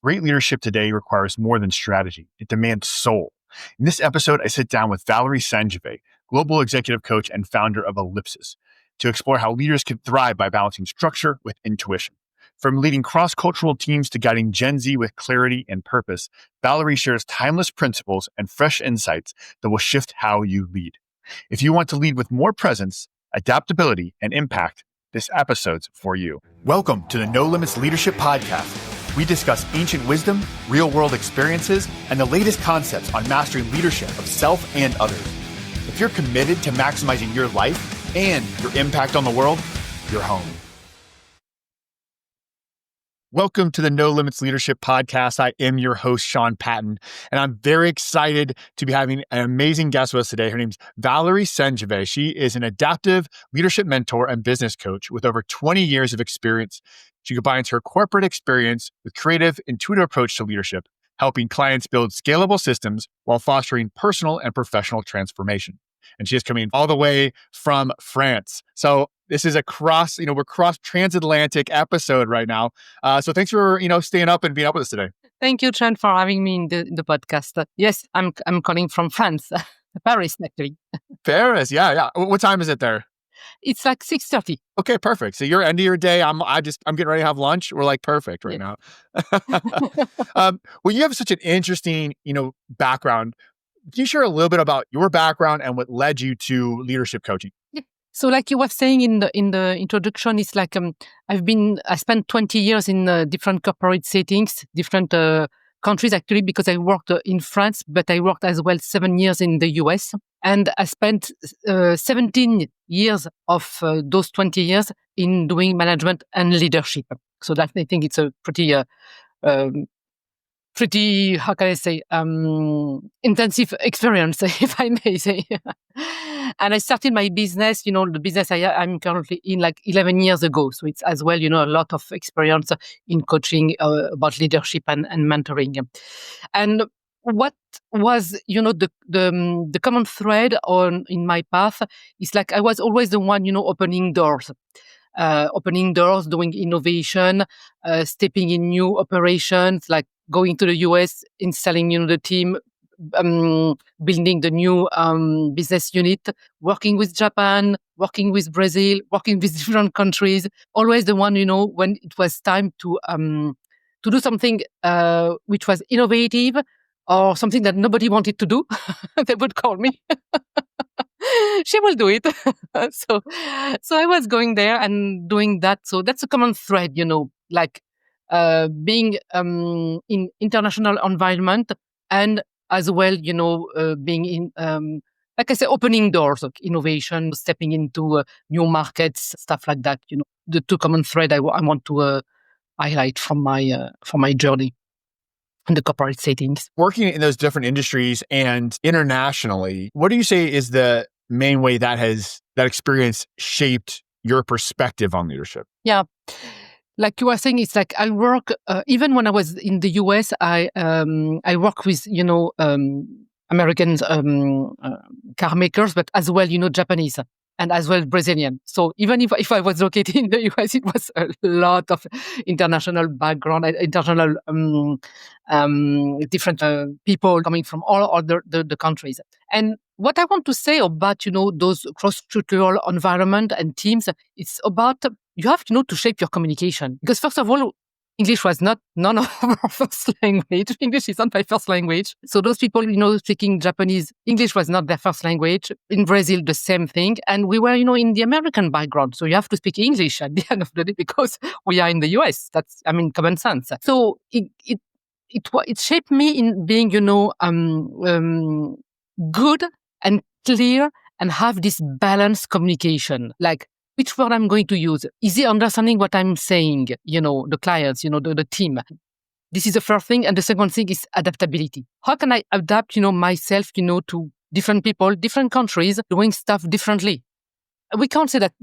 Great leadership today requires more than strategy. It demands soul. In this episode, I sit down with Valerie Sandjivy, global executive coach and founder of EllipsUS, to explore how leaders can thrive by balancing structure with intuition. From leading cross-cultural teams to guiding Gen Z with clarity and purpose, Valerie shares timeless principles and fresh insights that will shift how you lead. If you want to lead with more presence, adaptability, and impact, this episode's for you. Welcome to the No Limits Leadership Podcast. We discuss ancient wisdom, real-world experiences, and the latest concepts on mastering leadership of self and others. If you're committed to maximizing your life and your impact on the world, you're home. Welcome to the No Limits Leadership Podcast. I am your host, Sean Patton, and I'm very excited to be having an amazing guest with us today. Her name's Valerie Sandjivy. She is an adaptive leadership mentor and business coach with over 20 years of experience. She combines her corporate experience with creative, intuitive approach to leadership, helping clients build scalable systems while fostering personal and professional transformation. And she is coming all the way from France. So this is we're cross transatlantic episode right now. So thanks for, staying up and being up with us today. Thank you, Trent, for having me in the podcast. Yes, I'm calling from France, Paris, actually. Paris, yeah. What time is it there? It's like 6:30. Okay, perfect. So you're end of your day. I'm getting ready to have lunch. We're like perfect right now. Well, you have such an interesting, background. Can you share a little bit about your background and what led you to leadership coaching? Yeah. So, like you were saying in the introduction, it's like I spent 20 years in different corporate settings, different countries actually, because I worked in France, but I worked as well 7 years in the US, and I spent 17 years of those 20 years in doing management and leadership. So that I think it's a pretty how can I say, intensive experience, if I may say. And I started my business, the business I'm currently in like 11 years ago. So it's as well, a lot of experience in coaching about leadership and mentoring. And what was, the common thread in my path is like I was always the one, opening doors, doing innovation, stepping in new operations, like going to the US, installing, the team, building the new business unit, working with Japan, working with Brazil, working with different countries. Always the one, when it was time to do something which was innovative or something that nobody wanted to do, they would call me. She will do it. So I was going there and doing that. So that's a common thread, like being in international environment and as well, being in, like I say, opening doors of innovation, stepping into new markets, stuff like that. The two common thread I want to highlight from my journey in the corporate settings. Working in those different industries and internationally, what do you say is the main way that experience shaped your perspective on leadership? Yeah. Like you were saying, it's like I work, even when I was in the US, I work with, American car makers, but as well, Japanese and as well Brazilian. So even if I was located in the US, it was a lot of international background, international different people coming from all other the countries. And what I want to say about, those cross-cultural environment and teams, it's about you have to shape your communication. Because first of all, English was none of our first language. English is not my first language. So those people, speaking Japanese, English was not their first language. In Brazil, the same thing. And we were, in the American background. So you have to speak English at the end of the day because we are in the US. That's, common sense. So it shaped me in being, good and clear and have this balanced communication. Like, which word I'm going to use? Is he understanding what I'm saying? The clients, the team. This is the first thing. And the second thing is adaptability. How can I adapt, myself, to different people, different countries, doing stuff differently? We can't say that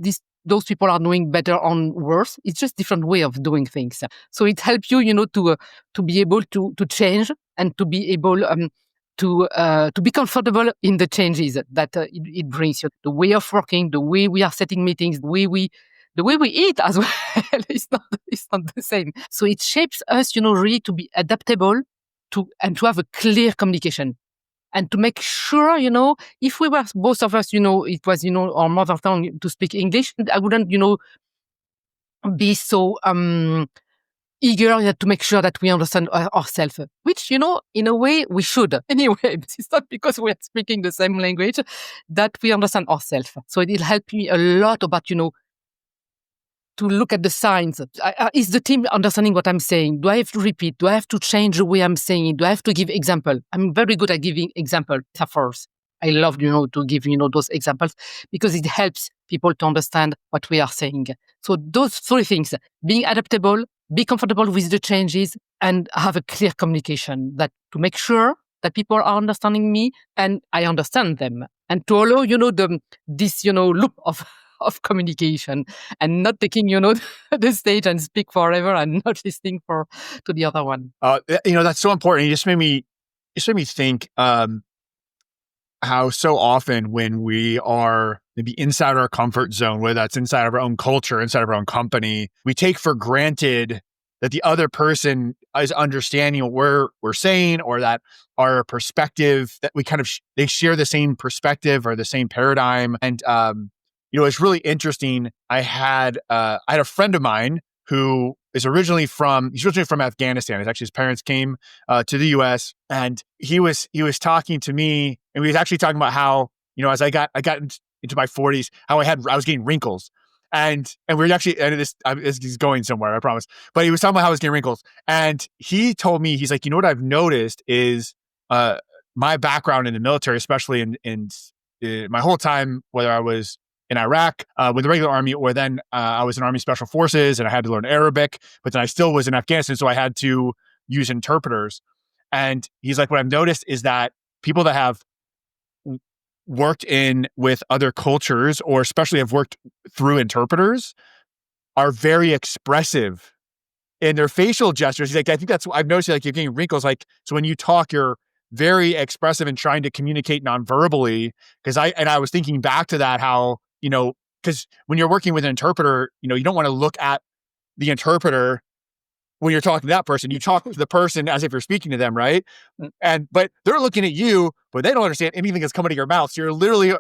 those people are doing better or worse. It's just different way of doing things. So it helps you, to be able to change and to be able to be comfortable in the changes that it brings you. The way of working, the way we are setting meetings, the way we the way we eat as well is not the same. So it shapes us, really to be adaptable and to have a clear communication. And to make sure, if we were both of us, it was, our mother tongue to speak English, I wouldn't, be so eager to make sure that we understand ourselves, which, in a way we should anyway. But it's not because we're speaking the same language that we understand ourselves. So it'll help me a lot about, to look at the signs. Is the team understanding what I'm saying? Do I have to repeat? Do I have to change the way I'm saying it? Do I have to give example? I'm very good at giving example metaphors. I love, to give, those examples because it helps people to understand what we are saying. So those three things: being adaptable, be comfortable with the changes, and have a clear communication that to make sure that people are understanding me and I understand them, and to allow, this, loop of communication and not taking, the stage and speak forever and not listening to the other one. That's so important. You just made me think how so often when we are maybe inside our comfort zone, whether that's inside of our own culture, inside of our own company, we take for granted that the other person is understanding what we're saying, or that our perspective, that we kind of they share the same perspective or the same paradigm. And it's really interesting. I had a friend of mine who is originally from Afghanistan. It's actually his parents came to the U.S. and he was talking to me, and we was actually talking about how, as I got into my 40s, how I was getting wrinkles, and we're actually, and this is going somewhere, I promise. But he was talking about how I was getting wrinkles, and he told me, he's like, what I've noticed is my background in the military, especially in my whole time, whether I was in Iraq with the regular army, or then I was in Army Special Forces and I had to learn Arabic, but then I still was in Afghanistan, so I had to use interpreters. And he's like, what I've noticed is that people that have worked with other cultures, or especially have worked through interpreters, are very expressive in their facial gestures. He's like, I think that's, I've noticed, like, you're getting wrinkles. Like, so when you talk, you're very expressive and trying to communicate non-verbally. I was thinking back to that, how, because when you're working with an interpreter, you don't want to look at the interpreter when you're talking to that person. You talk to the person as if you're speaking to them, right? But they're looking at you, but they don't understand anything that's coming to your mouth. So you're literally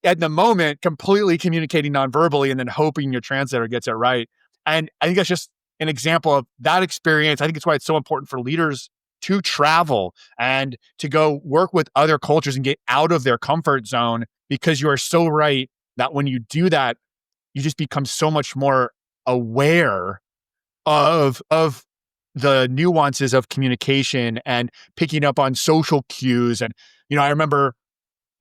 at the moment completely communicating non-verbally and then hoping your translator gets it right. And I think that's just an example of that experience. I think it's why it's so important for leaders to travel and to go work with other cultures and get out of their comfort zone, because you are so right that when you do that, you just become so much more aware of the nuances of communication and picking up on social cues. And, I remember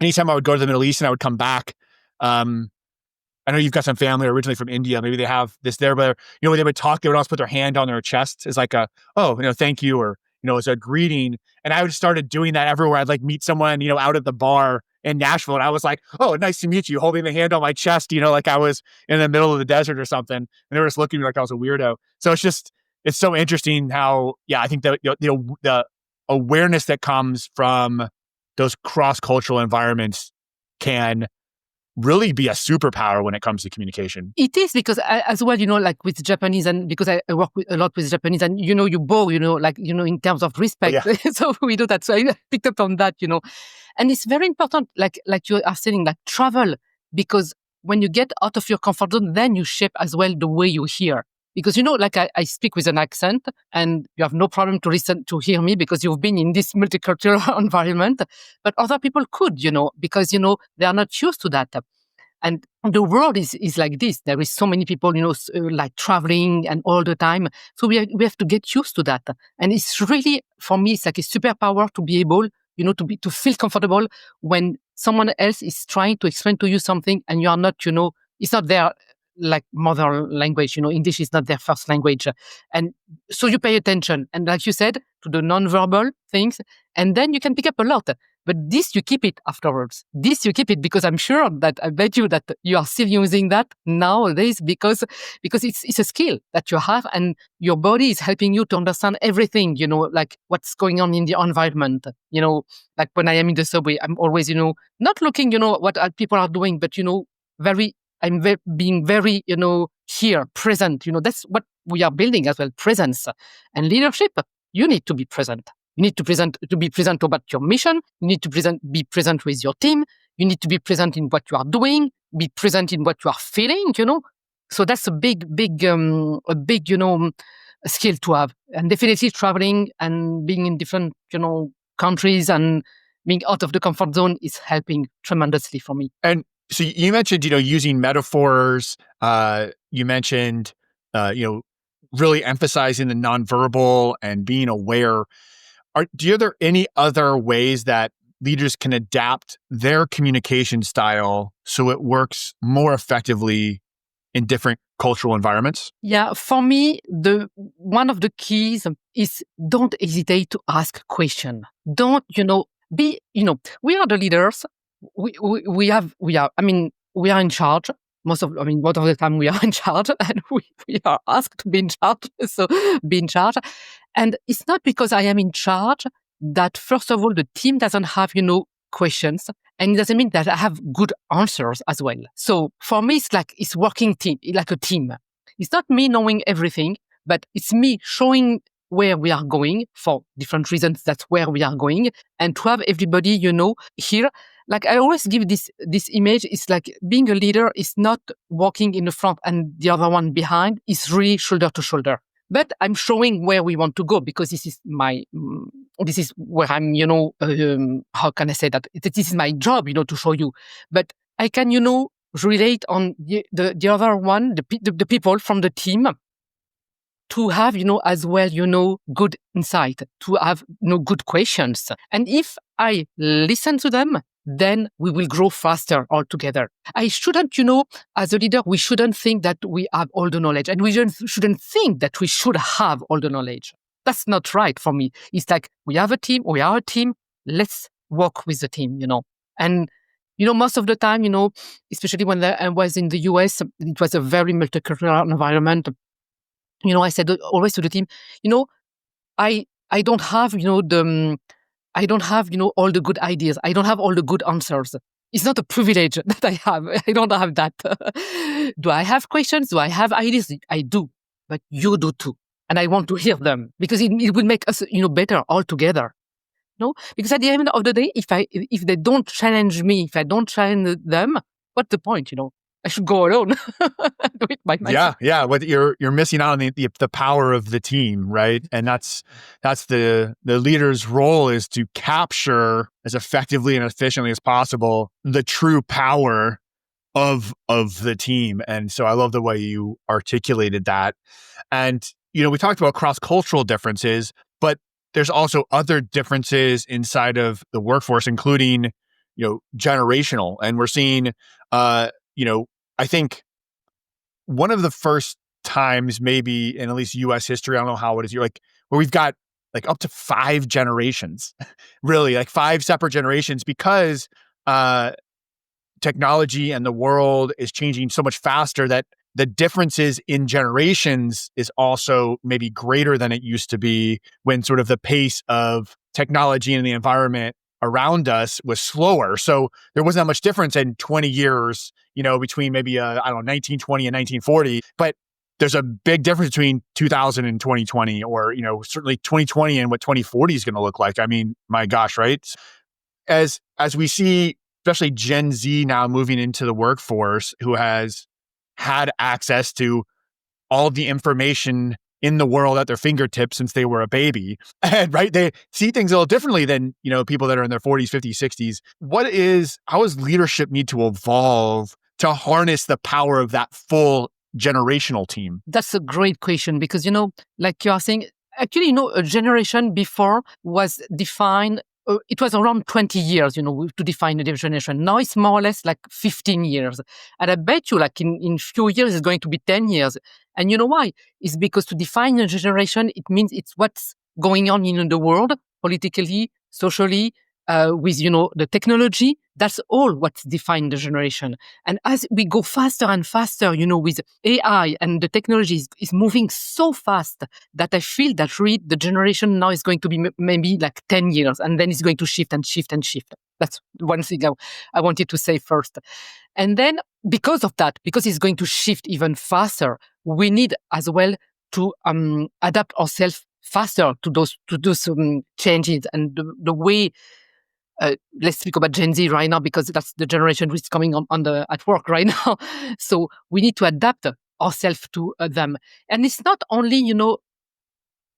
anytime I would go to the Middle East and I would come back, I know you've got some family originally from India. Maybe they have this there, but, when they would talk, they would always put their hand on their chest as like thank you, or, as a greeting. And I would started doing that everywhere. I'd like meet someone, out at the bar in Nashville. And I was like, oh, nice to meet you, holding the hand on my chest, like I was in the middle of the desert or something. And they were just looking at me like I was a weirdo. So it's so interesting how, I think that, the awareness that comes from those cross-cultural environments can really be a superpower when it comes to communication. It is, because as well, like with Japanese, and because I work a lot with Japanese, and you bow, in terms of respect. Oh, yeah. So we do that. So I picked up on that, and it's very important, like you are saying, like travel, because when you get out of your comfort zone, then you shape as well the way you hear. Because, like I speak with an accent, and you have no problem to hear me because you've been in this multicultural environment, but other people could, because, they are not used to that. And the world is like this. There is so many people, like traveling and all the time. So we have to get used to that. And it's really, for me, it's like a superpower to be able, to feel comfortable when someone else is trying to explain to you something and you are not, it's not their like mother language, English is not their first language. And so you pay attention. And like you said, to the non-verbal things, and then you can pick up a lot. But this, you keep it afterwards. This, you keep it, because I'm sure that I bet you that you are still using that nowadays because it's a skill that you have, and your body is helping you to understand everything, like what's going on in the environment. Like when I am in the subway, I'm always, not looking, what people are doing, but, very being very, here, present. That's what we are building as well, presence. And leadership, you need to be present. You need to be present about your mission. You need to be present with your team. You need to be present in what you are doing, be present in what you are feeling, So that's a big, skill to have. And definitely traveling and being in different, countries and being out of the comfort zone is helping tremendously for me. And so you mentioned, using metaphors. You mentioned, really emphasizing the nonverbal and being aware. Are there any other ways that leaders can adapt their communication style so it works more effectively in different cultural environments? Yeah, for me, one of the keys is don't hesitate to ask questions. Don't, we are the leaders. We are in charge. Most of the time we are in charge and we are asked to be in charge. So be in charge. And it's not because I am in charge that, first of all, the team doesn't have, questions. And it doesn't mean that I have good answers as well. So for me, it's working team, like a team. It's not me knowing everything, but it's me showing where we are going for different reasons. That's where we are going. And to have everybody, here, like I always give this image, it's like being a leader is not walking in the front and the other one behind. It's really shoulder to shoulder. But I'm showing where we want to go because this is where I'm, how can I say that? This is my job, to show you. But I can, relate on the other one, the people from the team to have, as well, good insight, to have, good questions. And if I listen to them, then we will grow faster all together. I shouldn't, as a leader, we shouldn't think that we have all the knowledge, and we shouldn't think that we should have all the knowledge. That's not right for me. It's like we are a team, let's work with the team, And, most of the time, especially when I was in the US, it was a very multicultural environment. I said always to the team, I don't have, I don't have, all the good ideas. I don't have all the good answers. It's not a privilege that I have. I don't have that. Do I have questions? Do I have ideas? I do, but you do too. And I want to hear them because it will make us, better all together. Because at the end of the day, if they don't challenge me, if I don't challenge them, what's the point? I should go alone. Do it by myself. Yeah. But you're missing out on the power of the team, right? And that's the leader's role, is to capture as effectively and efficiently as possible the true power of the team. And so I love the way you articulated that. And we talked about cross-cultural differences, but there's also other differences inside of the workforce, including generational. And we're seeing I think one of the first times maybe in at least US history, I don't know how it is, where we've got like up to 5 generations, really like 5 separate generations, because technology and the world is changing so much faster that the differences in generations is also maybe greater than it used to be, when sort of the pace of technology and the environment around us was slower. So there wasn't that much difference in 20 years, between maybe, 1920 and 1940. But there's a big difference between 2000 and 2020, or, certainly 2020 and what 2040 is going to look like. I mean, my gosh, right? As we see, especially Gen Z now moving into the workforce, who has had access to all the information in the world at their fingertips since they were a baby. And right, they see things a little differently than, people that are in their 40s, 50s, 60s. How does leadership need to evolve to harness the power of that full generational team? That's a great question because, like you are saying, actually, a generation before was defined, it was around 20 years, to define a generation. Now it's more or less like 15 years. And I bet you like in few years, it's going to be 10 years. And you know why? It's because to define a generation, it means it's what's going on in the world, politically, socially, with, the technology. That's all what's defined the generation. And as we go faster and faster, with AI and the technology is moving so fast that I feel that really the generation now is going to be maybe like 10 years, and then it's going to shift and shift and shift. That's one thing I wanted to say first. And then because of that, because it's going to shift even faster, we need as well to adapt ourselves faster to those changes. And the way, let's speak about Gen Z right now, because that's the generation which is coming at work right now. So we need to adapt ourselves to them. And it's not only,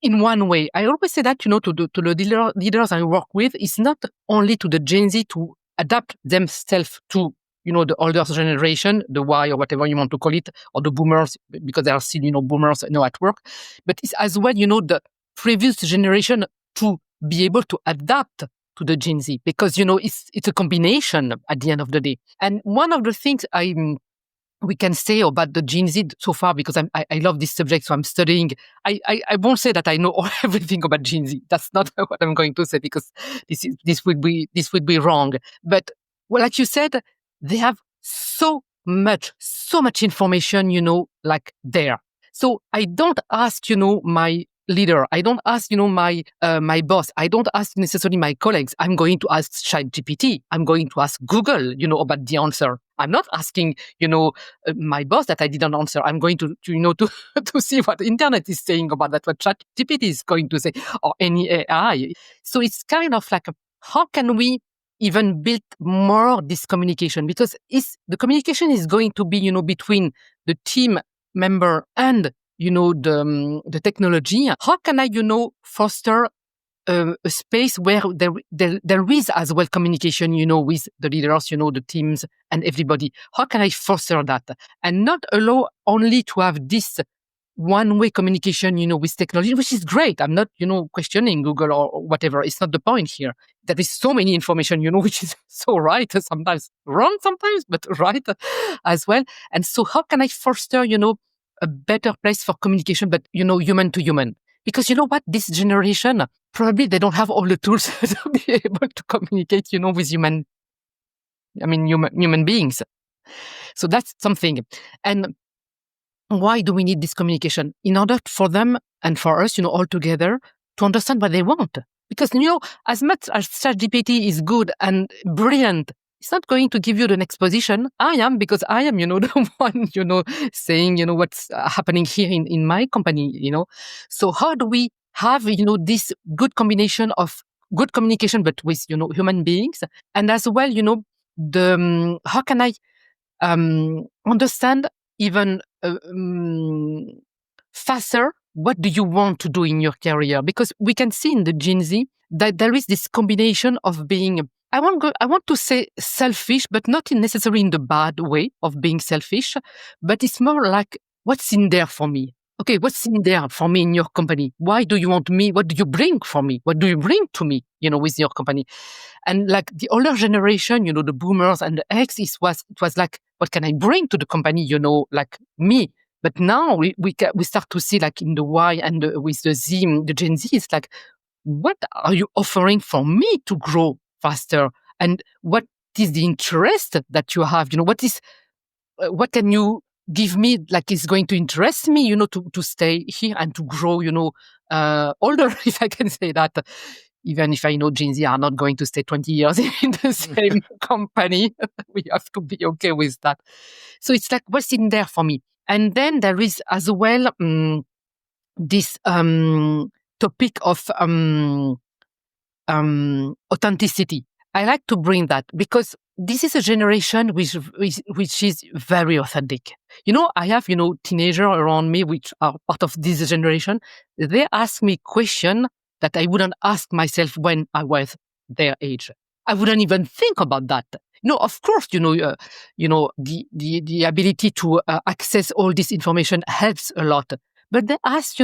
in one way. I always say that, to the leaders I work with, it's not only to the Gen Z to adapt themselves to, the older generation, the Y or whatever you want to call it, or the boomers, because there are still, boomers, at work. But it's as well, the previous generation to be able to adapt to the Gen Z, because, it's a combination at the end of the day. And one of the things we can say about the Gen Z so far, because I love this subject, so I'm studying. I won't say that I know everything about Gen Z. That's not what I'm going to say, because this would be wrong. But like you said, they have so much information, like there. So I don't ask, my leader. I don't ask, my boss. I don't ask necessarily my colleagues. I'm going to ask ChatGPT. I'm going to ask Google, about the answer. I'm not asking, my boss that I didn't answer. I'm going to to see what the internet is saying about that, what ChatGPT is going to say, or any AI. So it's kind of like, how can we even build more this communication? Because the communication is going to be, between the team member and the technology. How can I, foster a space where there is as well communication, with the leaders, the teams and everybody? How can I foster that and not allow only to have this one-way communication, with technology, which is great. I'm not, questioning Google or whatever. It's not the point here. There is so many information, which is so right, sometimes wrong, sometimes, but right as well. And so how can I foster, a better place for communication, but, human to human? Because you know what? This generation, probably they don't have all the tools to be able to communicate, with human beings. So that's something. And why do we need this communication? In order for them and for us, all together, to understand what they want. Because, as much as ChatGPT is good and brilliant, it's not going to give you the next position. Because I am, the one, saying, what's happening here in my company, So how do we have, this good combination of good communication, but with, human beings? And as well, how can I understand even faster what do you want to do in your career? Because we can see in the Gen Z that there is this combination of being, I want to say selfish, but not necessarily in the bad way of being selfish, but it's more like, what's in there for me? Okay, what's in there for me in your company? Why do you want me? What do you bring for me? What do you bring to me, with your company? And like the older generation, the boomers and the X, it was like, what can I bring to the company, like me? But now we start to see, like in the Y and with the Z, the Gen Z, it's like, what are you offering for me to grow faster? And what is the interest that you have? What can you give me, like is going to interest me, to stay here and to grow, older, if I can say that. Even if I know Gen Z are not going to stay 20 years in the same company, we have to be okay with that. So it's like, what's in there for me? And then there is as well this topic of authenticity. I like to bring that because this is a generation which is very authentic. I have, teenagers around me which are part of this generation. They ask me questions that I wouldn't ask myself when I was their age. I wouldn't even think about that. Of course, the ability to access all this information helps a lot. But they ask,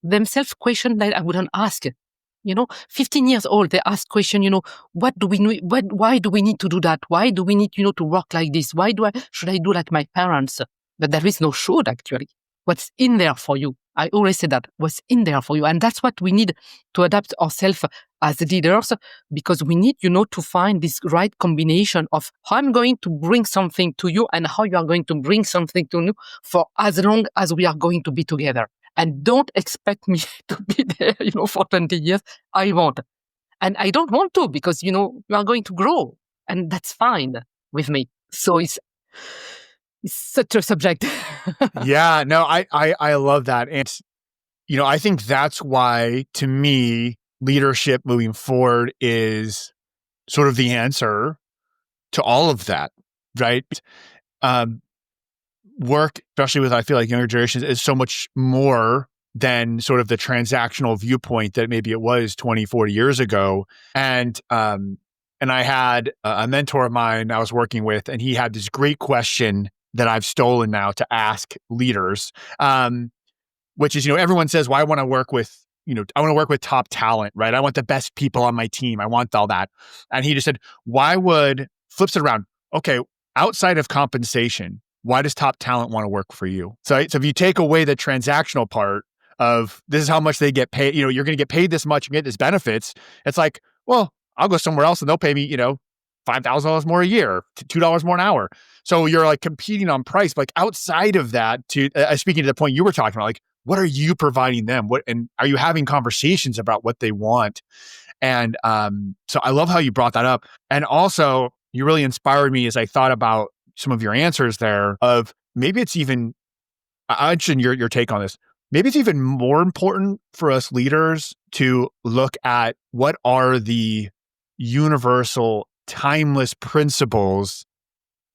themselves questions that I wouldn't ask. 15 years old, they ask question, what do we need? Why do we need to do that? Why do we need, to work like this? Why should I do like my parents? But there is no should actually. What's in there for you? I always say that, what's in there for you. And that's what we need to adapt ourselves as leaders, because we need, to find this right combination of how I'm going to bring something to you and how you are going to bring something to you for as long as we are going to be together. And don't expect me to be there, for 20 years. I won't. And I don't want to, because, you are going to grow, and that's fine with me. So It's such a subject. Yeah, no, I love that. And, I think that's why, to me, leadership moving forward is sort of the answer to all of that, right? Work, especially with, I feel like, younger generations, is so much more than sort of the transactional viewpoint that maybe it was 20, 40 years ago. And I had a mentor of mine I was working with, and he had this great question that I've stolen now to ask leaders, which is, everyone says, well, I want to work with top talent, right? I want the best people on my team. I want all that. And he just said, flips it around. Okay, outside of compensation, why does top talent want to work for you? So if you take away the transactional part of this is how much they get paid, you're going to get paid this much and get this benefits. It's like, well, I'll go somewhere else and they'll pay me, $5,000 more a year, $2 more an hour. So you're like competing on price. But like outside of that, speaking to the point you were talking about, like, what are you providing them? And are you having conversations about what they want? And so I love how you brought that up. And also, you really inspired me as I thought about some of your answers there of maybe it's even, I'm interested in your take on this. Maybe it's even more important for us leaders to look at what are the universal, timeless principles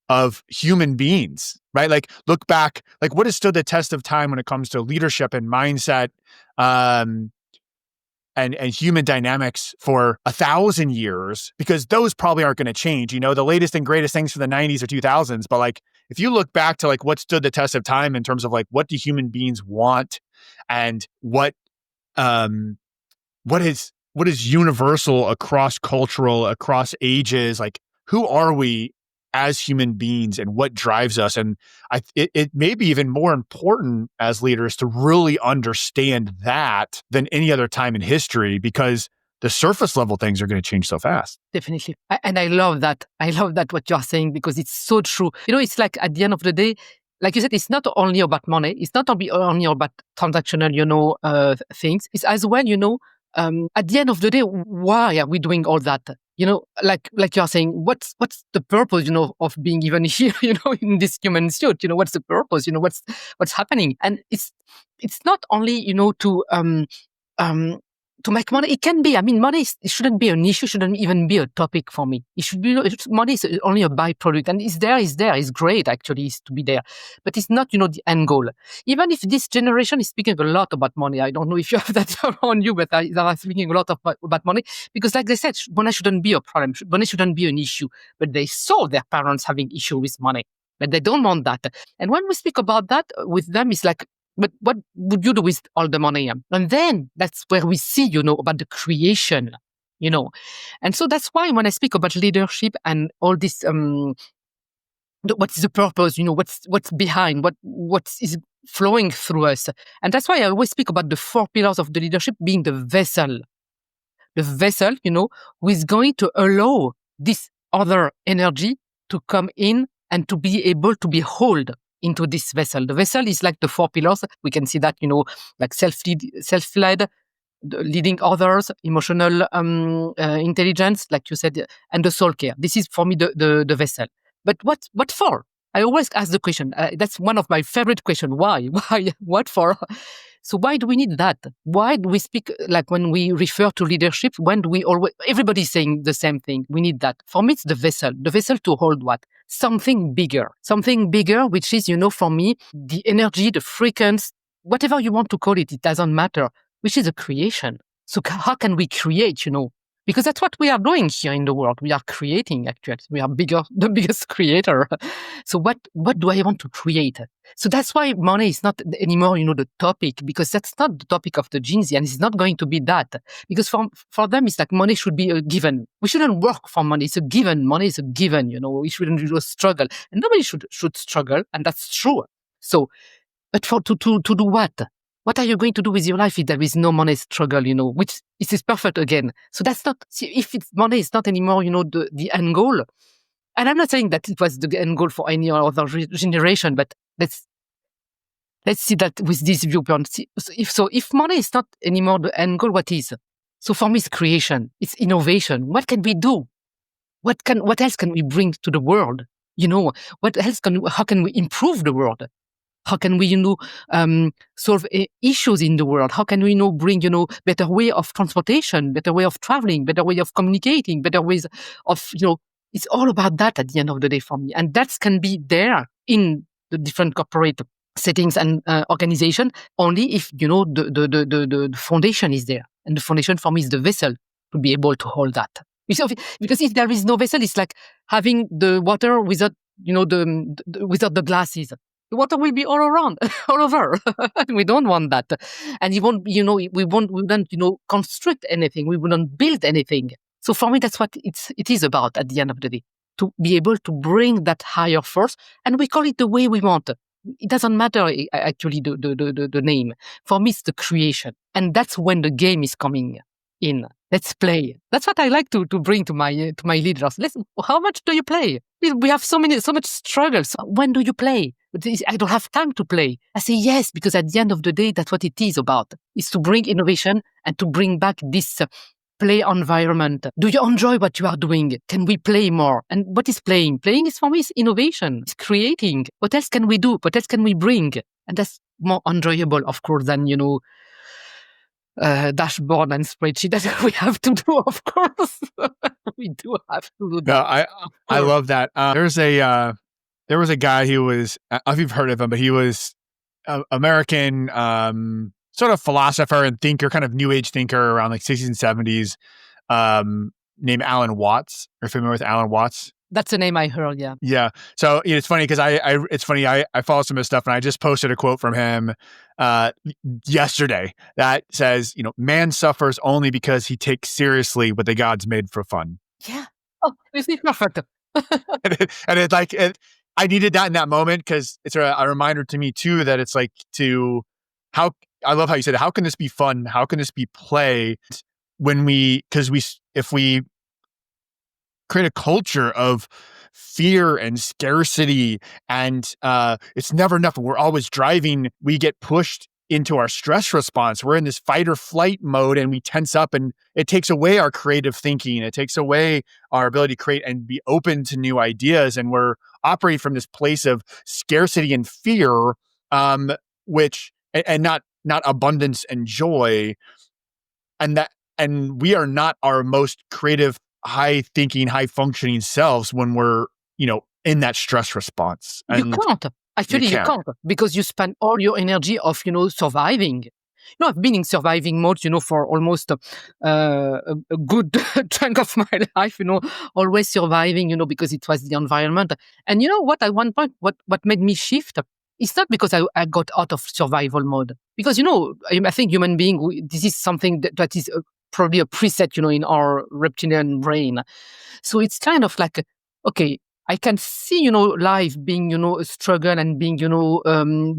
of human beings, right? Like look back, like what has stood the test of time when it comes to leadership and mindset, and human dynamics for 1,000 years, because those probably aren't going to change. The latest and greatest things from the 90s or 2000s. But like, if you look back to like what stood the test of time in terms of like, what do human beings want and what is universal across cultural, across ages, like who are we as human beings and what drives us? And it may be even more important as leaders to really understand that than any other time in history, because the surface level things are going to change so fast. Definitely. And I love that. I love that what you're saying, because it's so true. It's like at the end of the day, like you said, it's not only about money. It's not only about transactional, things. It's as well, at the end of the day, why are we doing all that? Like you're saying, what's the purpose, of being even here, in this human suit? What's the purpose? What's happening? And it's not only, to make money. It can be. I mean, money it shouldn't be an issue. Shouldn't even be a topic for me. It should be. Money is only a byproduct, and it's there. It's great actually. It's to be there, but it's not, the end goal. Even if this generation is speaking a lot about money, I don't know if you have that around you, but they are speaking a lot about money, because, like they said, money shouldn't be a problem. Money shouldn't be an issue. But they saw their parents having issue with money, but they don't want that. And when we speak about that with them, it's like, but what would you do with all the money? And then that's where we see, about the creation, And so that's why when I speak about leadership and all this, what is the purpose? What's behind? What is flowing through us? And that's why I always speak about the 4 pillars of the leadership being the vessel. The vessel, who is going to allow this other energy to come in and to be able to be held into this vessel. The vessel is like the 4 pillars. We can see that, like self-led, leading others, emotional intelligence, like you said, and the soul care. This is for me the vessel. But what for? I always ask the question. That's one of my favorite questions. Why? Why? What for? So why do we need that? Why do we speak, like when we refer to leadership, when do we always, everybody's saying the same thing. We need that. For me, it's the vessel to hold what? Something bigger, which is, for me, the energy, the frequency, whatever you want to call it, it doesn't matter, which is a creation. So how can we create, Because that's what we are doing here in the world. We are creating, actually. We are the biggest creator. So what do I want to create? So that's why money is not anymore, the topic, because that's not the topic of the Gen Z, and it's not going to be that. Because for them, it's like money should be a given. We shouldn't work for money. It's a given. Money is a given, We shouldn't struggle. And nobody should struggle, and that's true. So, but to do what? What are you going to do with your life if there is no money struggle, which is perfect again. So that's not, if money is not anymore, the end goal. And I'm not saying that it was the end goal for any other generation, but let's see that with this viewpoint. If money is not anymore the end goal, what is? So for me, it's creation, it's innovation. What can we do? What else can we bring to the world? What else how can we improve the world? How can we, solve issues in the world? How can we, bring, better way of transportation, better way of traveling, better way of communicating, better ways of, it's all about that at the end of the day for me. And that can be there in the different corporate settings and organization only if, the foundation is there. And the foundation for me is the vessel to be able to hold that. Because if there is no vessel, it's like having the water without, without the glasses. The water will be all around, all over. We don't want that. And we wouldn't, construct anything. We wouldn't build anything. So for me, that's what it is about at the end of the day, to be able to bring that higher force. And we call it the way we want. It doesn't matter actually the name. For me, it's the creation. And that's when the game is coming in. Let's play. That's what I like to bring to my leaders. How much do you play? We have so much struggles. When do you play? I don't have time to play. I say yes, because at the end of the day, that's what it is about. It's to bring innovation and to bring back this play environment. Do you enjoy what you are doing? Can we play more? And what is playing? Playing is for me is innovation. It's creating. What else can we do? What else can we bring? And that's more enjoyable, of course, than, dashboard and spreadsheet that we have to do, of course. We do have to do that. No, I love that. There was a guy who was, I don't know if you've heard of him, but he was an American sort of philosopher and thinker, kind of new age thinker around like 60s and 70s, named Alan Watts. Are you familiar with Alan Watts? That's a name I heard, yeah. Yeah. So it's funny because I follow some of his stuff, and I just posted a quote from him yesterday that says, man suffers only because he takes seriously what the gods made for fun. Yeah. Oh, this is perfect. I needed that in that moment because it's a reminder to me too that it's like I love how you said, how can this be fun? How can this be play? If we create a culture of fear and scarcity and it's never enough, we're always driving, we get pushed into our stress response. We're in this fight or flight mode and we tense up, and it takes away our creative thinking. It takes away our ability to create and be open to new ideas. And we're operating from this place of scarcity and fear, which not abundance and joy. And we are not our most creative, high thinking, high functioning selves when we're, in that stress response. And you can't. Actually, you can't, because you spend all your energy of, surviving. I've been in surviving mode, for almost a good chunk of my life, always surviving, because it was the environment. And what, at one point, what made me shift, it's not because I got out of survival mode. Because, I think human being, this is something that is probably a preset, in our reptilian brain. So it's kind of like, okay, I can see, life being, a struggle and being,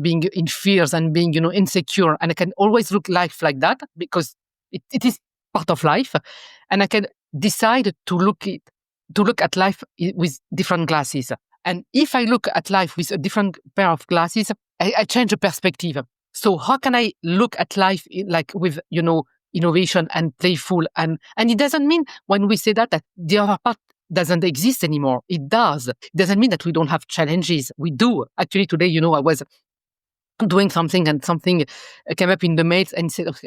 being in fears and being, insecure. And I can always look life like that because it is part of life. And I can decide to look at life with different glasses. And if I look at life with a different pair of glasses, I change the perspective. So how can I look at life like with, innovation and playful? And it doesn't mean when we say that the other part doesn't exist anymore. It does. It doesn't mean that we don't have challenges. We do. Actually, today, I was doing something and something came up in the mails and said, okay,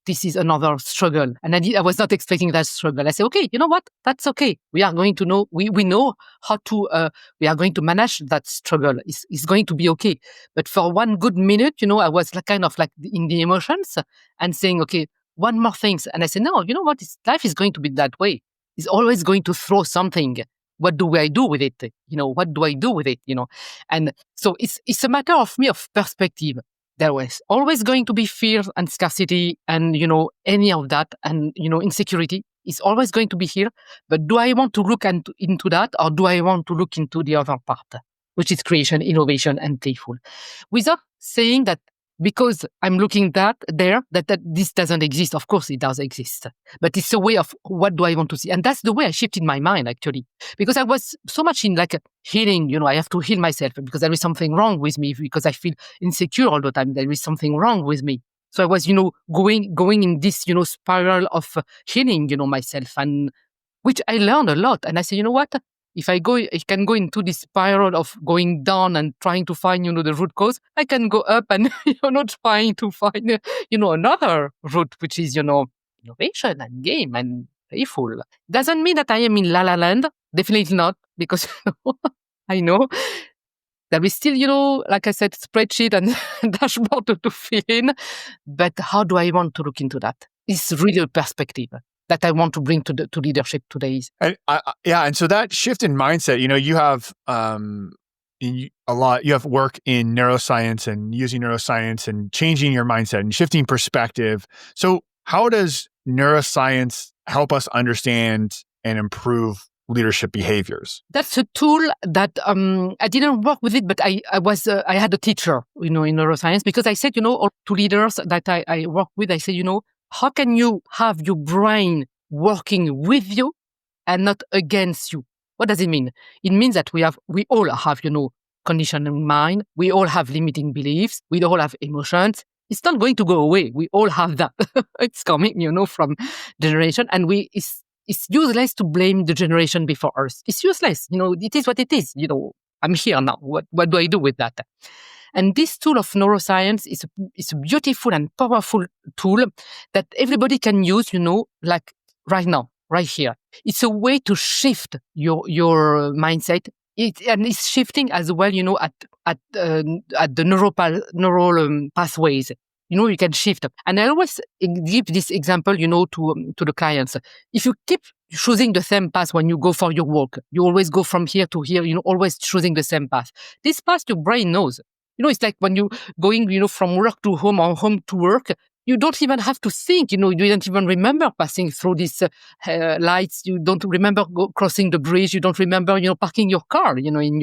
this is another struggle. And I was not expecting that struggle. I said, okay, you know what? That's okay. We are going to know, we know how to, we are going to manage that struggle. It's going to be okay. But for one good minute, I was kind of like in the emotions and saying, okay, one more thing. And I said, no, you know what? Life is going to be that way. It's always going to throw something. What do I do with it? What do I do with it? And so it's a matter of perspective. There was always going to be fear and scarcity and, any of that. And, insecurity is always going to be here. But do I want to look into that, or do I want to look into the other part, which is creation, innovation, and playful? Without saying that because I'm looking that this doesn't exist. Of course it does exist. But it's a way of what do I want to see? And that's the way I shifted my mind, actually. Because I was so much in like healing, I have to heal myself because there is something wrong with me, because I feel insecure all the time. There is something wrong with me. So I was, going in this, spiral of healing, myself, and which I learned a lot. And I said, you know what? If I can go into this spiral of going down and trying to find, the root cause. I can go up and, trying to find, another root, which is, innovation and game and playful. Doesn't mean that I am in La La Land. Definitely not, because I know there is still, like I said, spreadsheet and dashboard to fill in. But how do I want to look into that? It's really a perspective that I want to bring to leadership today. And so that shift in mindset, you have you have work in neuroscience and using neuroscience and changing your mindset and shifting perspective. So how does neuroscience help us understand and improve leadership behaviors? That's a tool that I didn't work with it, but I had a teacher, in neuroscience, because I said, to leaders that I work with, I said, how can you have your brain working with you and not against you? What does it mean? It means that we all have, conditioning mind. We all have limiting beliefs. We all have emotions. It's not going to go away. We all have that. It's coming, from generation, and it's useless to blame the generation before us. It's useless. It is what it is. I'm here now. What do I do with that? And this tool of neuroscience is a beautiful and powerful tool that everybody can use, like right now, right here. It's a way to shift your mindset. And it's shifting as well, at the neural pathways. You can shift. And I always give this example, to the clients. If you keep choosing the same path when you go for your walk, you always go from here to here, always choosing the same path. This path your brain knows. It's like when you going, from work to home or home to work, you don't even have to think, you don't even remember passing through these lights. You don't remember crossing the bridge. You don't remember, parking your car, in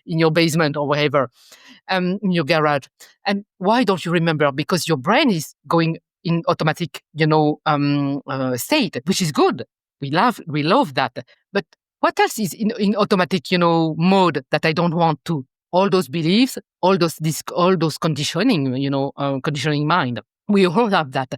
your basement or wherever, in your garage. And why don't you remember? Because your brain is going in automatic, state, which is good. We love that. But what else is in automatic, mode that I don't want to? All those beliefs, all those conditioning, conditioning mind. We all have that.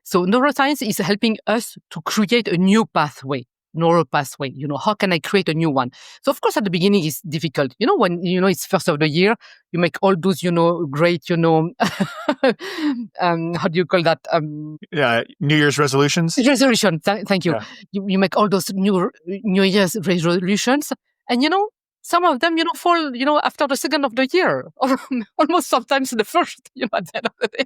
So neuroscience is helping us to create a new pathway, neural pathway. How can I create a new one? So of course, at the beginning, it's difficult. When, it's first of the year, you make all those, great, how do you call that? New Year's resolutions. Resolution. Thank you. Yeah. You make all those New Year's resolutions, and some of them, fall, after the 2nd of the year, or almost sometimes the first, at the end of the day.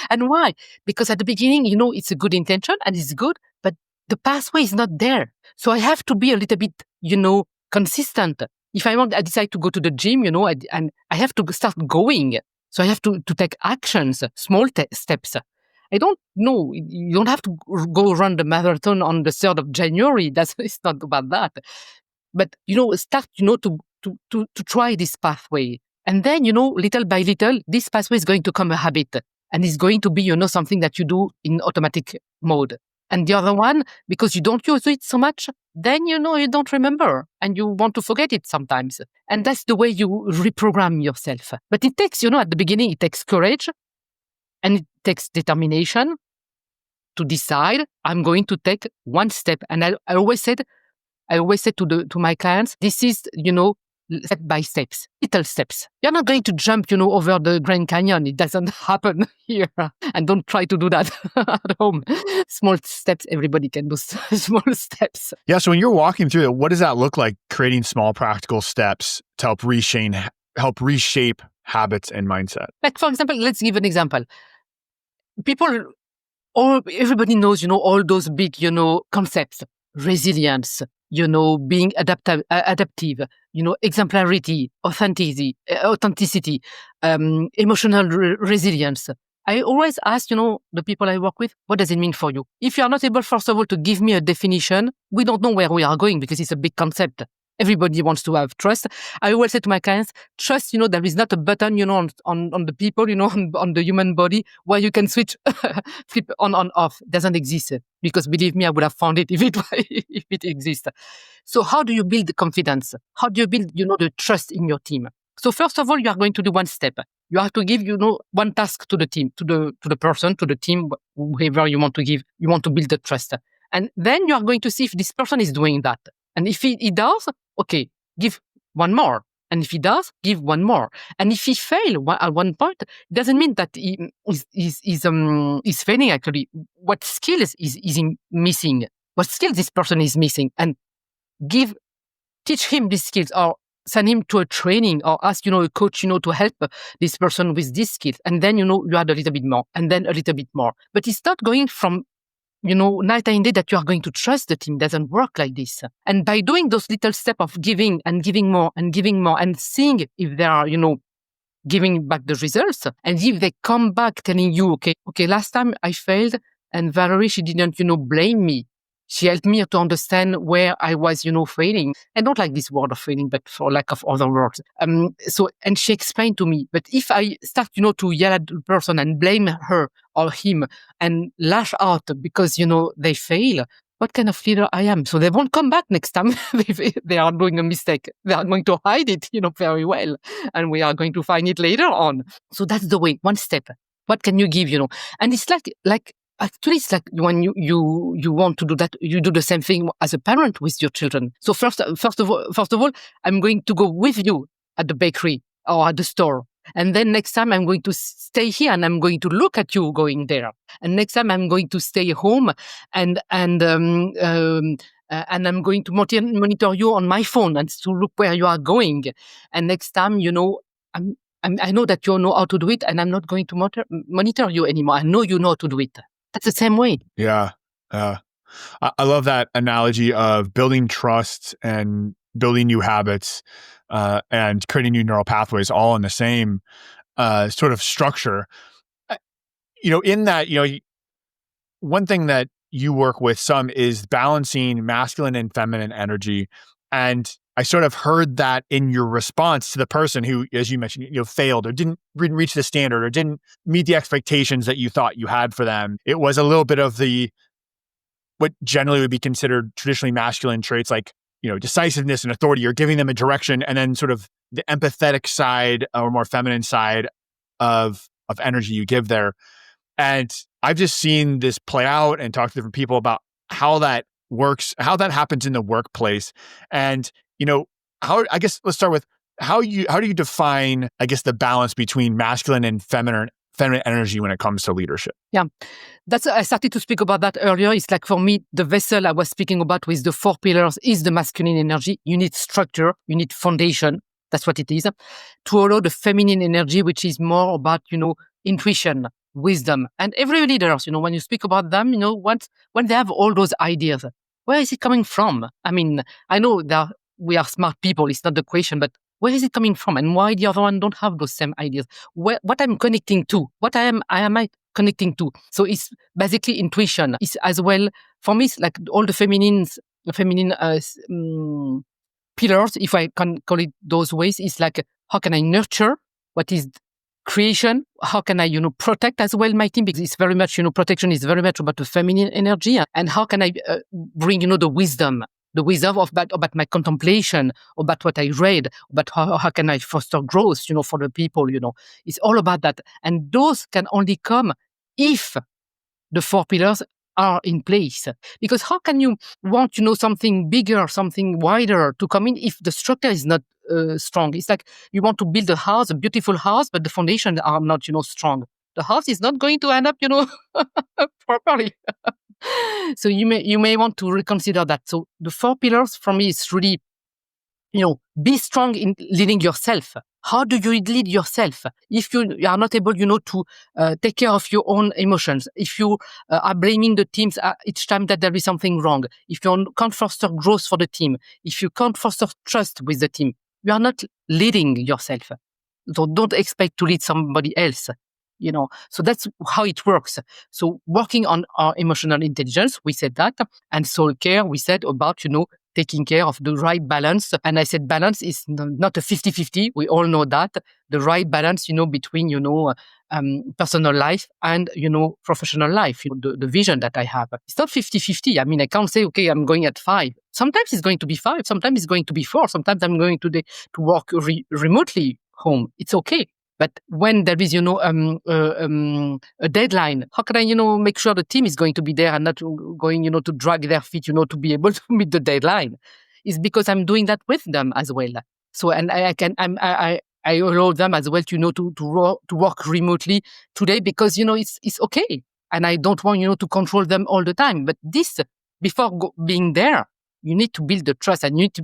And why? Because at the beginning, it's a good intention and it's good, but the pathway is not there. So I have to be a little bit, consistent. If I decide to go to the gym, and I have to start going. So I have to take actions, small steps. I don't know. You don't have to go run the marathon on the 3rd of January. It's not about that. But, start, to try this pathway. And then, little by little, this pathway is going to become a habit. And it's going to be, something that you do in automatic mode. And the other one, because you don't use it so much, then, you don't remember. And you want to forget it sometimes. And that's the way you reprogram yourself. But it takes, at the beginning, it takes courage. And it takes determination to decide, I'm going to take one step. And I always said to my clients, this is, step by steps, little steps. You're not going to jump, over the Grand Canyon. It doesn't happen here. And don't try to do that at home. Small steps, everybody can do small steps. Yeah. So when you're walking through it, what does that look like, creating small practical steps to help reshape habits and mindset? Like, for example, let's give an example. Everybody knows, all those big, concepts, resilience, being adaptive, exemplarity, authenticity, emotional resilience. I always ask, the people I work with, what does it mean for you? If you are not able, first of all, to give me a definition, we don't know where we are going because it's a big concept. Everybody wants to have trust. I always say to my clients, trust, there is not a button, on the people, on the human body where you can switch, flip on off. It doesn't exist. Because believe me, I would have found it if it exists. So how do you build the confidence? How do you build, the trust in your team? So first of all, you are going to do one step. You have to give, one task to the team, to the person, to the team, whoever you want to give. You want to build the trust. And then you are going to see if this person is doing that. And if he does, okay, give one more. And if he does, give one more. And if he fail at one point, it doesn't mean that he's failing actually. What skills is missing? What skills this person is missing? And teach him these skills, or send him to a training, or ask, a coach, to help this person with these skills. And then, you add a little bit more, and then a little bit more. But it's not going from, night and day that you are going to trust the team. It doesn't work like this. And by doing those little steps of giving and giving more and giving more and seeing if they are, giving back the results, and if they come back telling you, okay, last time I failed and Valerie, she didn't, blame me. She helped me to understand where I was, failing. I don't like this word of failing, but for lack of other words. And she explained to me, but if I start, to yell at the person and blame her or him and lash out because, they fail, what kind of leader I am? So they won't come back next time if they are doing a mistake. They are going to hide it, very well. And we are going to find it later on. So that's the way, one step. What can you give, And it's like, actually, it's like when you want to do that, you do the same thing as a parent with your children. So first of all, I'm going to go with you at the bakery or at the store. And then next time I'm going to stay here and I'm going to look at you going there. And next time I'm going to stay home and I'm going to monitor you on my phone and to look where you are going. And next time, I know that you know how to do it, and I'm not going to monitor you anymore. I know you know how to do it. That's the same way. Yeah. I love that analogy of building trust and building new habits and creating new neural pathways all in the same sort of structure. In that, one thing that you work with some is balancing masculine and feminine energy. And I sort of heard that in your response to the person who, as you mentioned, failed or didn't reach the standard or didn't meet the expectations that you thought you had for them. It was a little bit of what generally would be considered traditionally masculine traits like, decisiveness and authority, or giving them a direction, and then sort of the empathetic side or more feminine side of energy you give there. And I've just seen this play out and talked to different people about how that works, how that happens in the workplace. And, I guess let's start with how do you define, I guess, the balance between masculine and feminine energy when it comes to leadership? Yeah, I started to speak about that earlier. It's like, for me, the vessel I was speaking about with the 4 pillars is the masculine energy. You need structure, you need foundation. That's what it is. To allow the feminine energy, which is more about, intuition, wisdom. And every leader, when you speak about them, when they have all those ideas, where is it coming from? I mean, I know that we are smart people. It's not the question, but where is it coming from? And why the other one don't have those same ideas? What I'm connecting to? What I am connecting to? So it's basically intuition. It's as well, for me, it's like all the feminine pillars, if I can call it those ways, is like, how can I nurture? What is creation? How can I, protect as well my team? Because it's very much, protection is very much about the feminine energy. And how can I bring, the wisdom about my contemplation, about what I read, about how can I foster growth, for the people, It's all about that. And those can only come if the 4 pillars are in place. Because how can you want, something bigger, something wider to come in if the structure is not strong? It's like you want to build a beautiful house, but the foundations are not, strong. The house is not going to end up, properly. So you may want to reconsider that. So the 4 pillars for me is really, be strong in leading yourself. How do you lead yourself? If you are not able, to take care of your own emotions, if you are blaming the teams each time that there is something wrong, if you can't foster growth for the team, if you can't foster trust with the team, you are not leading yourself. So don't expect to lead somebody else. So that's how it works. So working on our emotional intelligence, we said that, and soul care, we said about, taking care of the right balance. And I said balance is not a 50-50. We all know that. The right balance, between, personal life and, professional life, the vision that I have. It's not 50-50. I mean, I can't say, okay, I'm going at 5. Sometimes it's going to be 5. Sometimes it's going to be 4. Sometimes I'm going to work remotely home. It's okay. But when there is, a deadline, how can I, make sure the team is going to be there and not going, to drag their feet, to be able to meet the deadline? is because I'm doing that with them as well. So, and I allow them as well to, to work remotely today because, it's okay. And I don't want, to control them all the time. But this, before being there, you need to build the trust and you need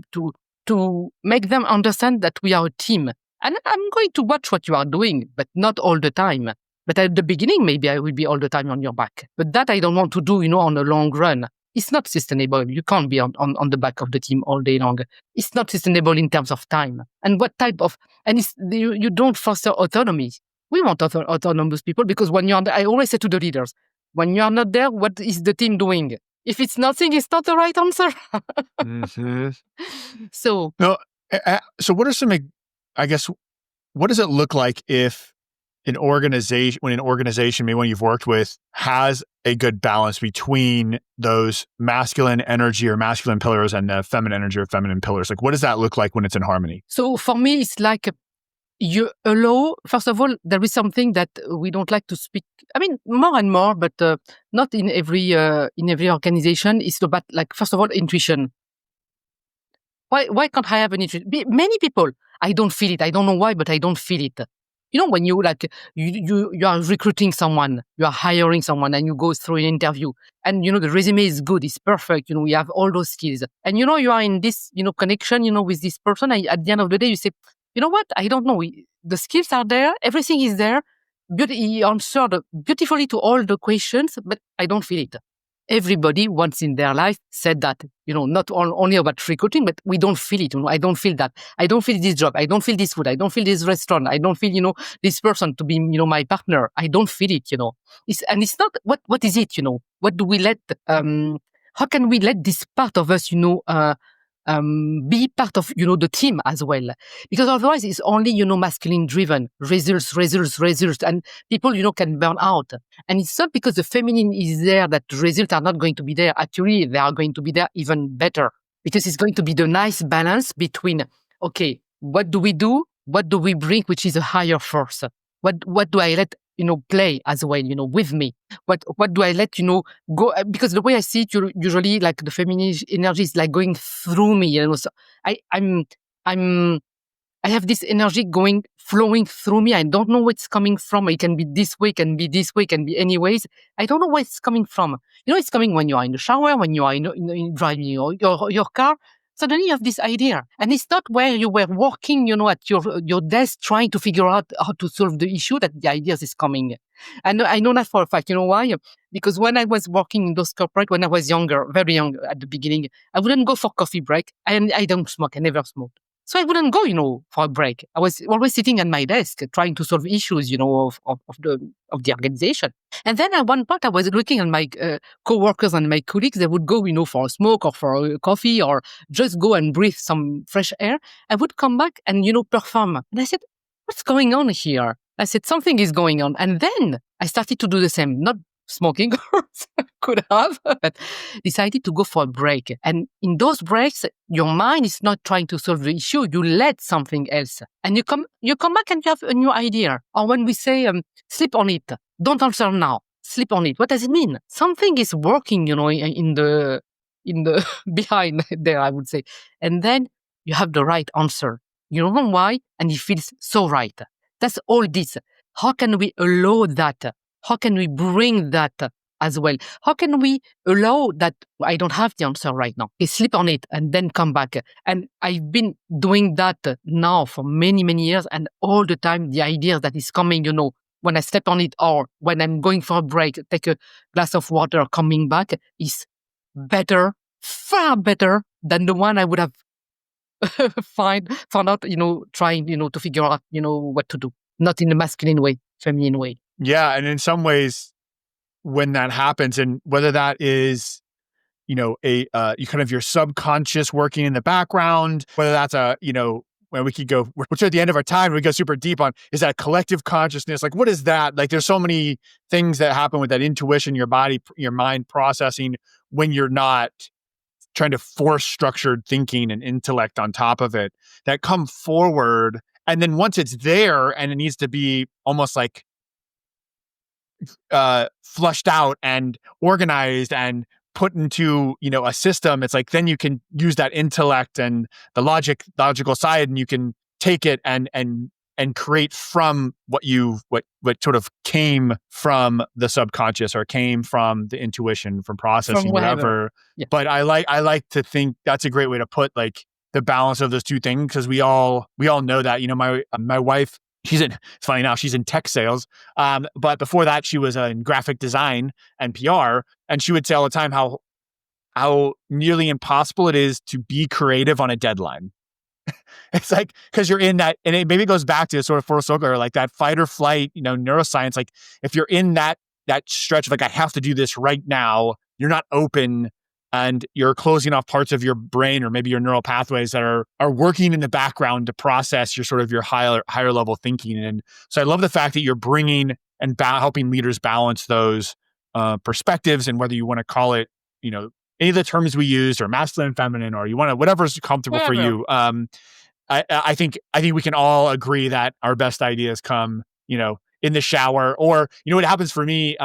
to make them understand that we are a team. And I'm going to watch what you are doing, but not all the time. But at the beginning, maybe I will be all the time on your back. But that I don't want to do, on a long run. It's not sustainable. You can't be on the back of the team all day long. It's not sustainable in terms of time. And what type of, and you don't foster autonomy. We want autonomous people because when you're, I always say to the leaders, when you are not there, what is the team doing? If it's nothing, it's not the right answer. Mm-hmm. So, so what are some, I guess, what does it look like if when an organization, maybe one you've worked with, has a good balance between those masculine energy or masculine pillars and feminine energy or feminine pillars? Like, what does that look like when it's in harmony? So for me, it's like you allow, first of all, there is something that we don't like to speak. I mean, more and more, but not in every organization. It's about, like, first of all, intuition. Why can't I have an intuition? Many people, I don't feel it. I don't know why, but I don't feel it. When you you are recruiting someone, you are hiring someone, and you go through an interview, and the resume is good, it's perfect. We have all those skills, and you are in this connection, with this person. And at the end of the day, you say, you know what? I don't know. The skills are there, everything is there. He answered beautifully to all the questions, but I don't feel it. Everybody once in their life said that, not only about recruiting, but we don't feel it. I don't feel that. I don't feel this job. I don't feel this food. I don't feel this restaurant. I don't feel, this person to be, my partner. I don't feel it, it's not, what is it, what do we let, how can we let this part of us, be part of, the team as well? Because otherwise it's only, masculine driven, results. And people, can burn out. And it's not because the feminine is there that the results are not going to be there. Actually, they are going to be there even better because it's going to be the nice balance between, okay, what do we do? What do we bring, which is a higher force? What do I let, play as well, with me? What do I let, go? Because the way I see it, usually, like, the feminine energy is like going through me, So I have this energy flowing through me. I don't know where it's coming from. It can be this way, can be this way, can be any ways. I don't know where it's coming from. It's coming when you are in the shower, when you are in driving your car. Suddenly you have this idea. And it's not where you were working, at your desk trying to figure out how to solve the issue that the ideas is coming. And I know that for a fact. You know why? Because when I was working in those corporate, when I was younger, very young at the beginning, I wouldn't go for coffee break. And I don't smoke. I never smoked. So I wouldn't go, for a break. I was always sitting at my desk trying to solve issues, of the organization. And then at one point I was looking at my co-workers and my colleagues. They would go, for a smoke or for a coffee or just go and breathe some fresh air. I would come back and, perform. And I said, what's going on here? I said, something is going on. And then I started to do the same, not smoking, could have, but decided to go for a break. And in those breaks, your mind is not trying to solve the issue. You let something else. And you come back and you have a new idea. Or when we say, sleep on it, don't answer now, sleep on it. What does it mean? Something is working, in the behind there, I would say. And then you have the right answer. You don't know why, and it feels so right. That's all this. How can we allow that? How can we bring that as well? How can we allow that? I don't have the answer right now. Okay, sleep on it and then come back. And I've been doing that now for many, many years. And all the time, the idea that is coming, when I step on it or when I'm going for a break, take a glass of water, coming back is better, far better than the one I would have found out, trying, to figure out, what to do. Not in a masculine way, feminine way. Yeah. And in some ways, when that happens, and whether that is, you kind of your subconscious working in the background, whether that's when we could go, we're at the end of our time, we go super deep on, is that collective consciousness? Like, what is that? Like, there's so many things that happen with that intuition, your body, your mind processing when you're not trying to force structured thinking and intellect on top of it that come forward. And then once it's there and it needs to be almost like flushed out and organized and put into, a system, it's like, then you can use that intellect and the logical side, and you can take it and create from what sort of came from the subconscious or came from the intuition, from processing, whatever. Yeah. But I like to think that's a great way to put like the balance of those two things, because we all know that, my wife, it's funny now, she's in tech sales. But before that, she was in graphic design and PR. And she would say all the time how nearly impossible it is to be creative on a deadline. It's like, because you're in that, and it maybe goes back to sort of full circle, or like that fight or flight, neuroscience. Like if you're in that stretch of like, I have to do this right now, you're not open, and you're closing off parts of your brain or maybe your neural pathways that are working in the background to process your higher level thinking. And so I love the fact that you're bringing and helping leaders balance those perspectives, and whether you want to call it, any of the terms we used, or masculine, feminine, or you want to, whatever's comfortable for you. I think we can all agree that our best ideas come, in the shower, or, what happens for me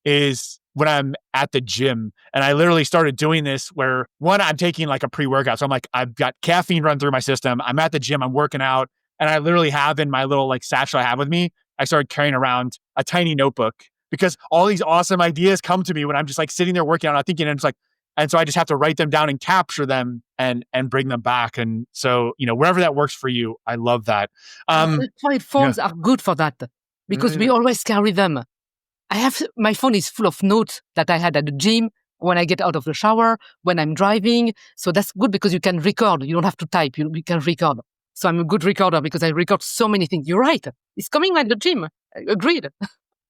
is when I'm at the gym. And I literally started doing this where, one, I'm taking like a pre-workout. So I'm like, I've got caffeine run through my system. I'm at the gym, I'm working out, and I literally have in my little like satchel I have with me, I started carrying around a tiny notebook, because all these awesome ideas come to me when I'm just like sitting there working out, and I'm thinking, and it's like, and so I just have to write them down and capture them and bring them back. And so, wherever that works for you, I love that. Phones are good for that, because we always carry them. My phone is full of notes that I had at the gym, when I get out of the shower, when I'm driving. So that's good, because you can record. You don't have to type. You can record. So I'm a good recorder, because I record so many things. You're right. It's coming at the gym. Agreed.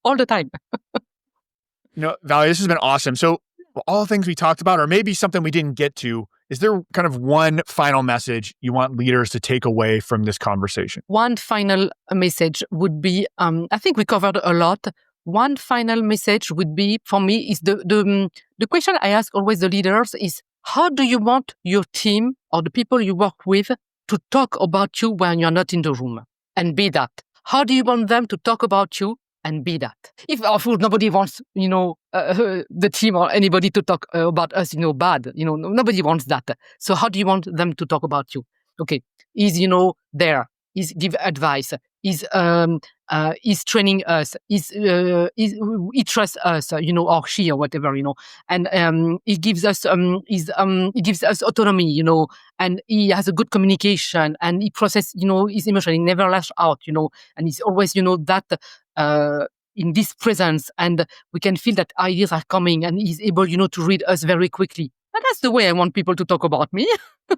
All the time. Valerie, this has been awesome. So all the things we talked about, or maybe something we didn't get to, is there kind of one final message you want leaders to take away from this conversation? One final message would be, I think we covered a lot. One final message would be, for me, is the question I ask always the leaders is, how do you want your team or the people you work with to talk about you when you're not in the room? And be that. How do you want them to talk about you? And be that. If, of course, nobody wants, the team or anybody to talk about us, bad. Nobody wants that. So how do you want them to talk about you? Okay, is there? Is give advice? Is training us? Is he trusts us? Or she or whatever. And he gives us he gives us autonomy. And he has a good communication, and he processes his emotion. He never lash out. And he's always that. In this presence, and we can feel that ideas are coming, and he's able, to read us very quickly. And that's the way I want people to talk about me.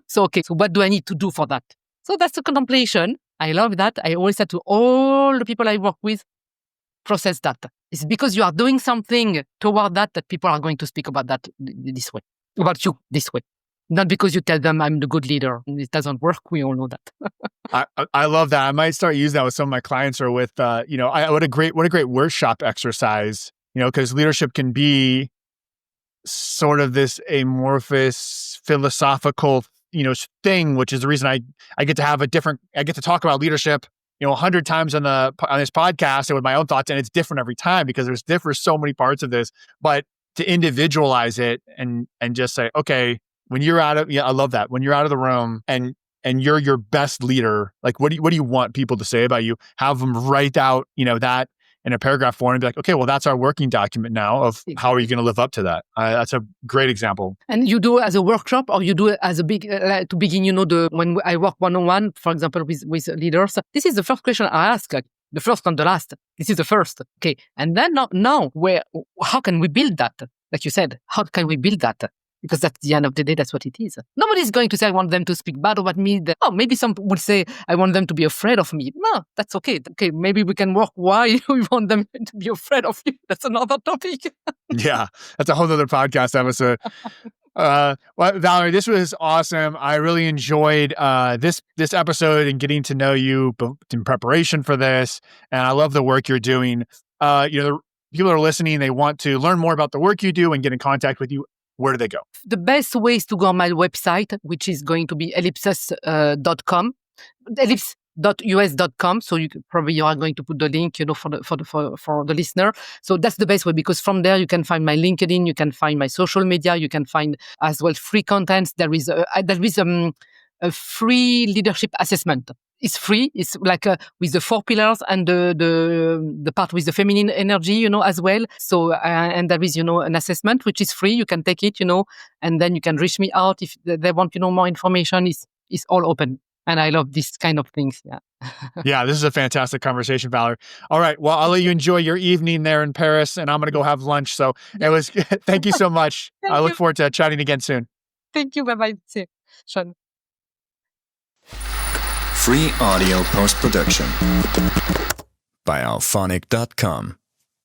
So what do I need to do for that? So that's the contemplation. I love that. I always say to all the people I work with, process that. It's because you are doing something toward that people are going to speak about that this way, about you this way. Not because you tell them I'm the good leader. It doesn't work. We all know that. I love that. I might start using that with some of my clients, or with, what a great workshop exercise, because leadership can be sort of this amorphous philosophical, thing, which is the reason I get to have I get to talk about leadership, 100 times on this podcast, and with my own thoughts, and it's different every time, because there's so many parts of this. But to individualize it and just say, okay, when you're I love that. When you're out of the room and you're your best leader, like what do you want people to say about you? Have them write out, that in a paragraph form, and be like, okay, well, that's our working document now of how are you going to live up to that? That's a great example. And you do it as a workshop, or you do it as a big, to begin, when I work one-on-one, for example, with leaders, this is the first question I ask, like the first and the last. This is the first. Okay. And then now how can we build that? Like you said, how can we build that? Because at the end of the day, that's what it is. Nobody's going to say, I want them to speak bad about me. Maybe some would say, I want them to be afraid of me. No, that's okay. Okay, maybe we can work why we want them to be afraid of you. That's another topic. Yeah, that's a whole other podcast episode. Well, Valerie, this was awesome. I really enjoyed this episode and getting to know you in preparation for this. And I love the work you're doing. People are listening, they want to learn more about the work you do and get in contact with you. Where do they go? The best way is to go on my website, which is going to be EllipsUS.com. untitled.us.com. So probably you are going to put the link, for the listener. So that's the best way, because from there you can find my LinkedIn, you can find my social media, you can find as well free contents. There is a free leadership assessment. It's free. It's like with the 4 pillars and the part with the feminine energy, as well. So and there is an assessment which is free. You can take it, and then you can reach me out if they want more information. It's all open. And I love this kind of things. Yeah. Yeah, this is a fantastic conversation, Valerie. All right. Well, I'll let you enjoy your evening there in Paris, and I'm going to go have lunch. So it was, thank you so much. I look forward to chatting again soon. Thank you. Bye-bye. See you, Sean. Free audio post-production by alphonic.com.